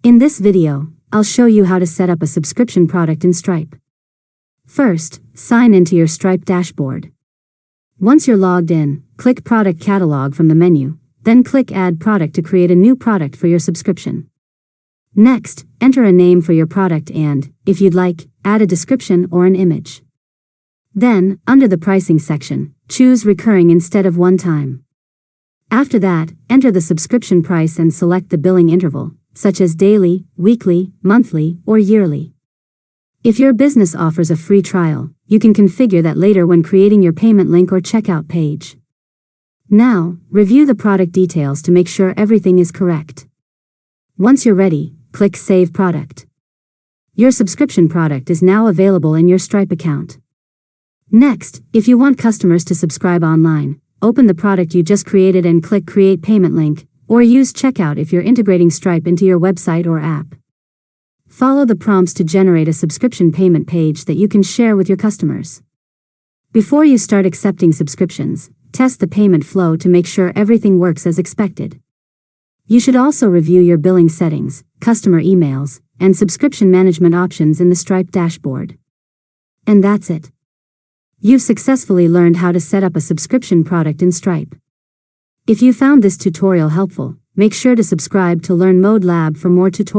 In this video, I'll show you how to set up a subscription product in Stripe. First, sign into your Stripe dashboard. Once you're logged in, click Product Catalog from the menu, then click Add Product to create a new product for your subscription. Next, enter a name for your product and, if you'd like, add a description or an image. Then, under the pricing section, choose recurring instead of one-time. After that, enter the subscription price and select the billing interval, such as daily, weekly, monthly, or yearly. If your business offers a free trial, you can configure that later when creating your payment link or checkout page. Now, review the product details to make sure everything is correct. Once you're ready, click Save Product. Your subscription product is now available in your Stripe account. Next, if you want customers to subscribe online, open the product you just created and click Create Payment Link, or use Checkout if you're integrating Stripe into your website or app. Follow the prompts to generate a subscription payment page that you can share with your customers. Before you start accepting subscriptions, test the payment flow to make sure everything works as expected. You should also review your billing settings, customer emails, and subscription management options in the Stripe dashboard. And that's it. You've successfully learned how to set up a subscription product in Stripe. If you found this tutorial helpful, make sure to subscribe to Learn Mode Lab for more tutorials.